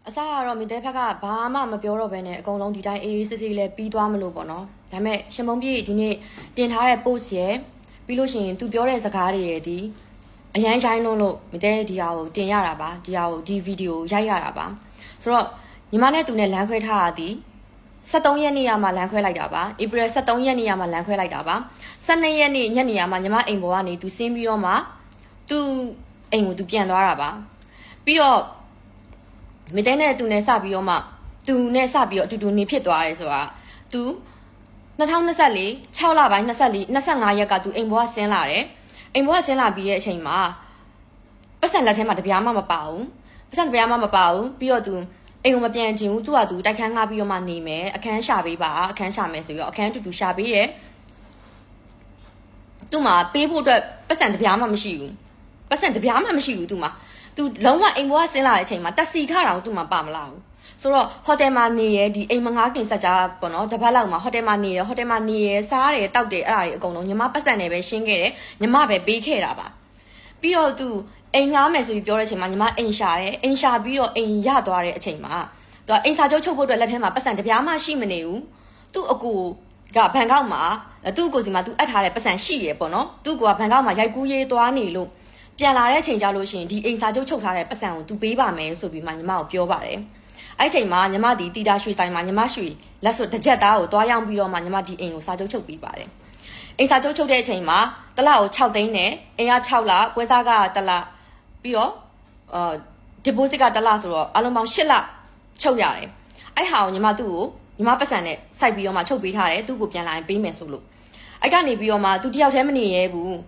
အစားကတော့မိသေးဖက်ကဘာမှမပြောတော့ဘဲနဲ့အကုန်လုံးဒီတိုင်းအေးစစ်စစ်လေးပြီးသွားမလို့ပေါ့နော်ဒါပေမဲ့ရှင်မုံပြည့်ဒီနေ့တင်ထားတဲ့ post ရယ်ပြီးလို့ရှိရင်သူပြောတဲ့စကားတွေရယ်ဒီအရန်ရိုင်းလုံးလို့မိသေးဒီဟာကိုတင်ရတာပါဒီဟာကိုဒီဗီဒီယိုရိုက်ရတာပါဆိုတော့ညီမနဲ့သူနဲ့လမ်းခွဲထားတာဒီ73ရက်နေ့ရမှာလမ်းခွဲလိုက်တာပါဧပြီ73ရက်နေ့ရမှာလမ်းခွဲလိုက်တာပါ12ရက်နေ့ညနေရမှာညီမအိမ်ပေါ်ကနေသူဆင်းပြီးတော့မှသူအိမ်ကိုသူပြန်သွားတာပါပြီးတော့မိတဲ့နဲ့သူနဲ့စပြီးတော့မှသူနဲ့စပြီးတော့အတူတူနေဖြစ်သွားတယ်ဆိုတာသူ2024 6လပိုင်း25ရက်ကသူအိမ်ဘွားဆင်းလာတယ်အိမ်ဘွားဆင်းလာပြီးတဲ့အချိန်မှာပတ်စံလက်ထဲမှာတပြားမှမပါဘူးပတ်စံတပြားမှမပါဘူးပြီးတော့သူအိမ်ကိုမပြန်ချင်ဘူးသူကသူတိုက်ခန်းငှားပြီးတော့မှနေမယ်အခန်းရှာပေးပါအခန်းရှာမယ်ဆိုပြီးတော့အခန်းအတူတူရှာပေးတယ်သူ့မှာပေးဖို့အတွက်ပတ်စံတပြားမှမရှိဘူးပတ်စံတပြားမှမရှိဘူးသူမှာသူလုံးဝအိမ်ဘွားဆင်းလာတဲ့အချိန်မှာတက်စီခါတောင်သူ့မှာပါမလာဘူးဆိုတော့ဟိုတယ်မှာနေရဒီအိမ်မငားခင်ဆက်ကြပေါ့နော်တပတ်လောက်မှာဟိုတယ်မှာနေရဟိုတယ်မှာနေရစားတယ်တောက်တယ်အဲ့ဒါတွေအကုန်လုံးညီမပတ်စံနဲ့ပဲရှင်းခဲ့တယ်ညီမပဲပေးခဲ့တာပါပြီးတော့သူအိမ်ငားမယ်ဆိုပြီးပြောတဲ့အချိန်မှာညီမအိမ်ရှာတယ်အိမ်ရှာပြီးတော့အိမ်ရသွားတဲ့အချိန်မှာသူအိမ်စာချုပ်ချုပ်ဖို့အတွက်လက်ထဲမှာပတ်စံတပြားမှရှိမနေဘူးသူ့အကူကဘန်ကောက်မှာသူ့အကူစီမှာသူအပ်ထားတဲ့ပတ်စံရှိရပေါ့နော်သူ့ကူကဘန်ကောက်မှာရိုက်ကူးရေးသွားနေလို့ပြန်လာတဲ့အချိန်ကြလို့ရှိရင်ဒီအိမ်စာချုပ်ချုပ်ထားတဲ့ပတ်စံကိုသူပေးပါမယ်ဆိုပြီးမှညီမကိုပြောပါတယ်အဲ့ချိန်မှာညီမဒီတီတာရွှေဆိုင်မှာညီမရွှေလက်စွပ်တစ်ချက်သားကိုတွားရောက်ပြီးတော့မှညီမဒီအိမ်ကိုစာချုပ်ချုပ်ပေးပါတယ်အိမ်စာချုပ်ချုပ်တဲ့အချိန်မှာတစ်လကို6သိန်းနဲ့အိမ်က6လပွဲစားက1လပြီးတော့deposit က1လဆိုတော့အလုံးပေါင်း8လချုပ်ရတယ်အဲ့ဟာကိုညီမသူ့ကိုညီမပတ်စံနဲ့စိုက်ပြီးတော့မှချုပ်ပေးထားတယ်သူ့ကိုပြန်လာရင်ပေးမယ်ဆိုလို့အဲ့ကနေပြီးတော့မှသူတယောက်တည်းမနေရဲဘူ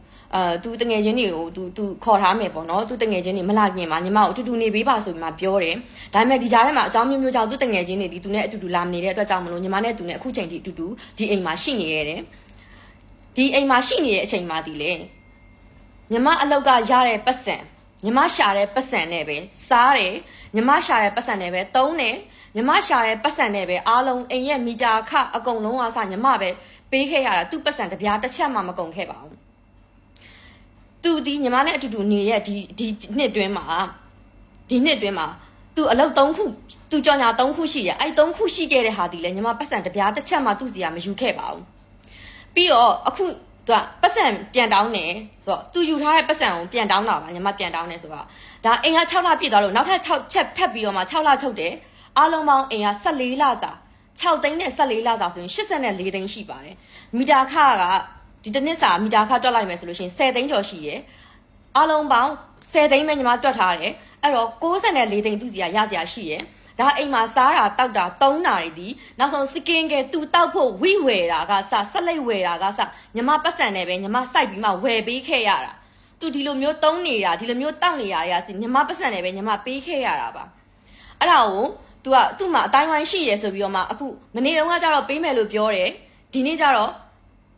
းသူတငယ်ချင်းတွေကိုသူခေါ်ထားမယ်ပေါ့နော်သူတငယ်ချင်းတွေမလာခင်မှာညီမကိုအတူတူနေပေးပါဆိုပြီးမှပြောတယ်ဒါပေမဲ့ဒီကြားထဲမှာအကြောင်းမျိုးမျိုးကြောင့်သူတငယ်ချင်းတွေဒီသူနဲ့အတူတူလာမနေတဲ့အတွက်ကြောင့်မလို့ညီမနဲ့သူနဲ့အခုချိန်ထိအတူတူဒီအိမ်မှာရှိနေရတယ်ဒီအိမ်မှာရှိနေတဲ့အချိန်မှာဒီလေညီမအလောက်ကရတဲ့ပတ်စံညီမရှာတဲ့ပတ်စံနဲ့ပဲစားတယ်ညီမရှာတဲ့ပတ်စံနဲ့ပဲသုံးတယ်ညီမရှာတဲ့ပတ်စံနဲ့ပဲအားလုံးအိမ်ရဲ့မီတာခအကုန်လုံးအားစညီမပဲပေးခဲ့ရတာသူ့ပတ်စံတပြားတစ်ချက်မှမကုန်ခဲ့ပါဘူးသူဒီညီမနဲ့အတူတူနေရဲ့ဒီနှစ်တွင်းမှာသူအလုပ်3ခုသူကြော်ညာ3ခုရှိရအဲ့3ခုရှိခဲ့တဲ့ဟာဒီလေညီမပတ်စံတပြားတစ်ချက်မှသူ့စီကမယူခဲ့ပါဘူးပြီးတော့အခုသူကပတ်စံပြန်တောင်းတယ်ဆိုတော့သူယူထားတဲ့ပတ်စံကိုပြန်တောင်းတာပါညီမပြန်တောင်းတယ်ဆိုတော့ဒါအိမ်က6လပြည့်သွားလို့နောက်ထပ်6ချက်ထပ်ပြီးတော့မှ6လချုပ်တယ်အားလုံးပေါင်းအိမ်က14လစာ6သိန်းနဲ့14လစာဆိုရင်84သိန်းရှိပါတယ်မီတာခကဒီတစ်နှစ်စာမီတာခတွက်လိုက်မယ်ဆိုလို့ရှိရင်10သိန်းကျော်ရှိရယ်အားလုံးပေါင်း10သိန်းပဲညီမတွက်ထားတယ်အဲ့တော့64သိန်းသူစီကရစရာရှိရယ်ဒါအိမ်မှာစားတာတောက်တာသုံးတာတွေဒီနောက်ဆုံးစကင်ကဲသူတောက်ဖို့ဝိဝယ်တာကစဆက်လိုက်ဝယ်တာကစညီမပတ်စံနဲ့ပဲညီမစိုက်ပြီးမှဝယ်ပေးခဲ့ရတာသူဒီလိုမျိုးသုံးနေတာဒီလိုမျိုးတောက်နေတာတွေကညီမပတ်စံနဲ့ပဲညီမပေးခဲ့ရတာပါအဲ့ဒါကိုသူ့မှာအတိုင်းဝိုင်းရှိရယ်ဆိုပြီးတော့မှအခုမနေ့တုန်းကကျတော့ပေးမယ်လို့ပြောတယ်ဒီနေ့ကျတော့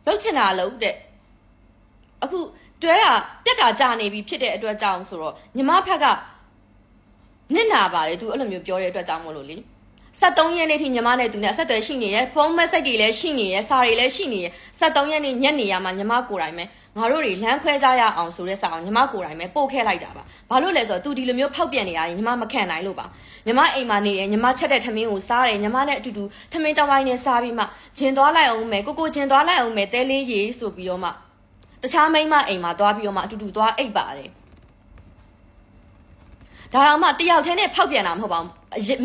လှုပ်ချင်တာလှုပ်တဲ့အခုတွဲတာပြက်တာကြာနေပြီဖြစ်တဲ့အတွက်ကြောင့်ဆိုတော့ညီမဖက်ကနစ်နာပါတယ်သူအဲ့လိုမျိုးပြောတဲ့အတွက်ကြောင့်မလို့လေ73ရက်နေ့ထိညီမနဲ့သူနဲ့အဆက်အသွယ်ရှိနေရဲ့ဖုန်းမက်ဆေ့တွေလည်းရှိနေရဲ့စာတွေလည်းရှိနေရဲ့73ရက်နေ့ညနေရမှာညီမကိုယ်တိုင်ပဲငါတို့တွေလမ်းခွဲကြရအောင်ဆိုတဲ့စာအောင်ညီမကိုယ်တိုင်ပဲပို့ခဲ့လိုက်တာပါဘာလို့လဲဆိုတော့သူဒီလိုမျိုးဖောက်ပြန်နေတာညီမမခံနိုင်လို့ပါညီမအိမ်မှာနေတယ်ညီမချက်တဲ့ထမင်းကိုစားတယ်ညီမနဲ့အတူတူထမင်းတောင်းပိုင်းနဲ့စားပြီးမှဂျင်သွားလိုက်အောင်မယ်ကိုဂျင်သွားလိုက်အောင်မယ်တဲလေးရေဆိုပြီးတော့မှတခြားမိန်းမအိမ်မှာသွားပြီးတော့မှအတူတူသွားအိပ်ပါတယ်ဒါတော့မှတယောက်တည်းနဲ့ဖောက်ပြန်တာမဟုတ်ပါဘူ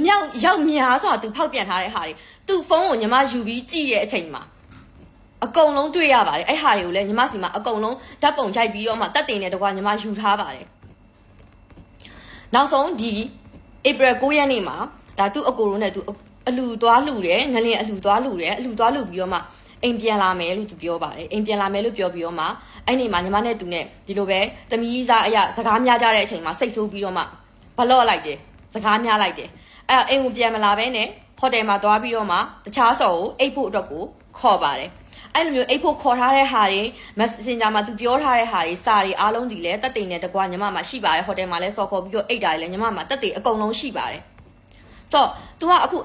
းမြောက်ရောက်များဆိုတာသူဖောက်ပြန်ထားတဲ့ဟာတွေသူ့ဖုန်းကိုညီမယူပြီးကြည့်တဲ့အချိန်မှာအကုန်လုံးတွေ့ရပါတယ်အဲ့ဟာတွေကိုလည်းညီမစီမှာအကုန်လုံးဓာတ်ပုံရိုက်ပြီးတော့မှတက်တင်တဲ့တကွာညီမယူထားပါတယ်နောက်ဆုံးဒီဧပြီ9ရက်နေ့မှာဒါသူ့အကိုရုံးနဲ့သူအလူသွားလှူတယ်ငလင်အလူသွားလှူတယ်အလူသွားလှူပြီးတော့မှအိမ်ပြန်လာမယ်လို့သူပြောပါတယ်အိမ်ပြန်လာမယ်လို့ပြောပြီးတော့မှအဲ့ဒီမှာညီမနဲ့သူနဲ့ဒီလိုပဲသမီးစားအရာစကားများကြတဲ့အချိန်မှာစိတ်ဆိုးပြီးတော့မှဘလော့လိုက်တယ်စကားများလိုက်တယ်အဲ့တော့အိမ်ကိုပြန်မလာဘဲနဲ့ဟိုတယ်မှာသွားပြီးတော့မှတခြားဆော်ကိုအိတ်ဖို့အတွက်ကိုခေါ်ပါတယ်အဲ့လိုမျိုးအိတ်ဖို့ခေါ်ထားတဲ့ဟာတွေ Messenger မှာသူပြောထားတဲ့ဟာတွေစာတွေအားလုံးဒီလဲတက်တိန်နဲ့တကွာညီမမှာရှိပါတယ်ဟိုတယ်မှာလဲဆော်ခေါ်ပြီးတော့အိတ်တာတွေလဲညီမမှာတက်တိန်အကုန်လုံးရှိပါတယ်ဆိုတော့ तू ကအခု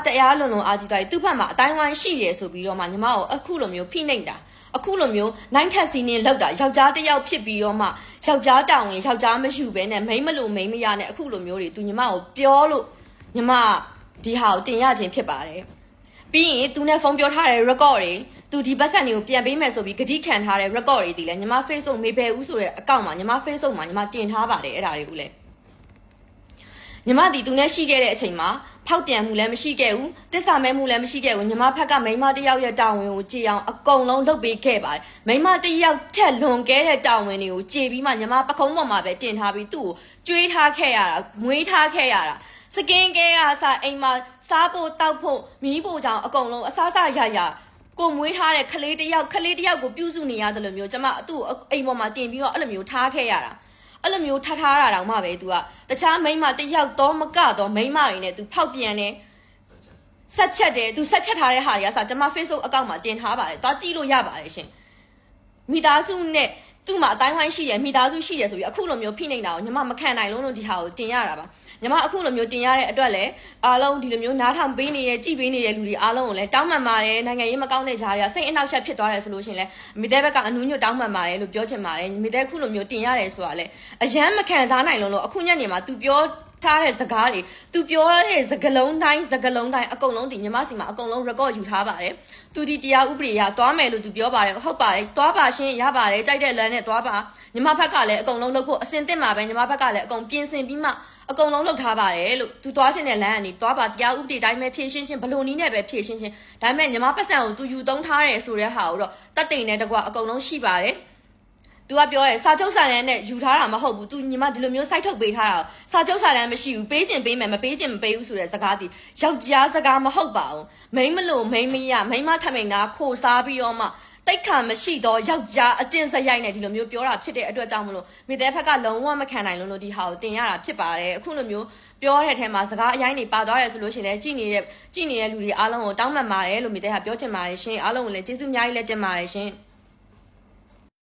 တရားလွန်အားကြီးသွားပြီသူ့ဘက်မှာအတိုင်းဝိုင်းရှိရဆိုပြီးတော့မှညီမကိုအခုလိုမျိုးဖိနှိပ်တာအခုလိုမျိုးနိုင်ထက်စီနေလောက်တာယောက်ျားတစ်ယောက်ဖြစ်ပြီးတော့မှယောက်ျားတောင်းရင်ယောက်ျားမယူဘဲနဲ့မိန်းမလို့မိန်းမရနဲ့အခုလိုမျိုးတွေ तू ညီမကိုပြောလို့ ညီမဒီဟာကိုတင်ရခြင်းဖြစ်ပါတယ်ပြီးရင်သူနဲ့ဖုန်းပြောထားတဲ့ record တွေသူဒီပတ်စံတွေကိုပြန်ပေးမယ်ဆိုပြီးဂတိခံထားတဲ့ record တွေဒီလဲညီမ Facebook မေဘယ်ဦးဆိုတဲ့အကောင့်မှာညီမ Facebook မှာညီမတင်ထားပါတယ်အဲ့ဒါတွေကိုလဲညီမဒီသူနဲ့ရှိခဲ့တဲ့အချိန်မှာဖောက်ပြန်မှုလည်းမရှိခဲ့ဘူးတစ္ဆာမဲမှုလည်းမရှိခဲ့ဘူးညီမဖက်ကမိမတယောက်ရဲ့တာဝန်ကိုကြည်အောင်အကုန်လုံးလုပ်ပေးခဲ့ပါတယ်မိမတယောက်ထက်လွန်ခဲ့တဲ့တာဝန်တွေကိုကြည်ပြီးမှညီမပခုံးပေါ်မှာပဲတင်ထားပြီးသူ့ကိုကျွေးထားခဲ့ရတာမွေးထားခဲ့ရတာစကင်းကဲအစားအိမ်မှာစားဖို့တောက်ဖို့မီးဖို့ကြောင့်အကုန်လုံးအစားစားရရကိုမွေးထားတဲ့ခလေးတယောက်ကိုပြုစုနေရတယ်လို့မျိုးကျမသူ့အိမ်ပေါ်မှာတင်ပြီးတော့အဲ့လိုမျိုးထားခဲ့ရတာအဲ့လိုမျိုးထားတာတောင်မှပဲ तू ကတခြားမိန်းမတယောက်တော့မကတော့မိန်းမတွေနဲ့ तू ဖောက်ပြန်တယ်ဆက်ချက်တယ် तू ဆက်ချက်ထားတဲ့ဟာတွေကစကျွန်မ Facebook အကောင့်မှာတင်ထားပါတယ်သွားကြည့်လို့ရပါတယ်ရှင်မိသားစုနဲ့သူ့မှာအတိုင်းဝိုင်းရှိတယ်မိသားစုရှိတယ်ဆိုပြီးအခုလိုမျိုးဖိနှိပ်တာကိုညီမမခံနိုင်လို့ဒီဟာကိုတင်ရတာပါညီမအခုလိုမျိုးတင်ရတဲ့အတွက်လည်းအားလုံးဒီလိုမျိုးနားထောင်ပေးနေတဲ့ကြည်ပေးနေတဲ့လူတွေအားလုံးကိုလည်းတောင်းပန်ပါတယ်နိုင်ငံရေးမကောင်းတဲ့ကြားတွေကစိတ်အနှောက်အယှက်ဖြစ်သွားတယ်ဆိုလို့ရှိရင်လည်းမိတဲ့ဘက်ကအနူးညွတ်တောင်းပန်ပါတယ်လို့ပြောချင်ပါတယ်မိတဲ့အခုလိုမျိုးတင်ရတယ်ဆိုတာလည်းအရန်မခံစားနိုင်လို့အခုညနေမှာ तू ပြောထားတဲ့စကားတွေ तू ပြောတဲ့စကားလုံးတိုင်းအကုန်လုံးဒီညီမစီမှာအကုန်လုံး record ယူထားပါတယ် तू ဒီတရားဥပဒေရသွားမယ်လို့ तू ပြောပါတယ်ဟုတ်ပါတယ်သွားပါရှင်ရပါတယ်ကြိုက်တဲ့လမ်းနဲ့သွားပါညီမဘက်ကလည်းအကုန်လုံးလုပ်ဖို့အစင်သင့်မှာပဲညီမဘက်ကလည်းအကုန်ပြင်ဆင်ပြီးမှအကုန်လုံးလုပ်ထားပါတယ်လို့ तू သွားရှင်တဲ့လမ်းကနေသွားပါတရားဥပဒေတိုင်းပဲဖြည့်ရှင်းဘလို့နီးနဲ့ပဲဖြည့်ရှင်းဒါပေမဲ့ညီမပတ်စံကို तू ယူသုံးထားတယ်ဆိုတဲ့ဟာကိုတော့တတ်တိန်နဲ့တကွအကုန်လုံးရှိပါတယ်तू ကပြောရဲစာချုပ်စာတမ်းနဲ့ယူထားတာမဟုတ်ဘူး तू ညီမဒီလိုမျိုးစိုက်ထုတ်ပေးထားတာစာချုပ်စာတမ်းမရှိဘူးပေးချင်ပေးမယ်မပေးချင်မပေးဘူးဆိုတဲ့စကားဒီယောက်ျားစကားမဟုတ်ပါဘူးမိန်းမလို့မိန်းမရမိန်းမထမိန်တာခိုစားပြီးတော့မှတိတ်ခါမရှိတော့ယောက်ျားအကျင့်စရိုက်နဲ့ဒီလိုမျိုးပြောတာဖြစ်တဲ့အတွက်ကြောင့်မလို့မိတဲ့ဖက်ကလုံးဝမခံနိုင်လို့ဒီဟာကိုတင်ရတာဖြစ်ပါတယ်အခုလိုမျိုးပြောတဲ့အထဲမှာစကားအရင်နေပါသွားတယ်ဆိုလို့ရှိရင်လည်းကြည်နေတဲ့လူတွေအားလုံးကိုတောင်းပန်ပါတယ်လို့မိတဲ့ကပြောချင်ပါတယ်ရှင်အားလုံးကိုလည်းကျေးဇူးအများကြီးလက်တင်ပါတယ်ရှင်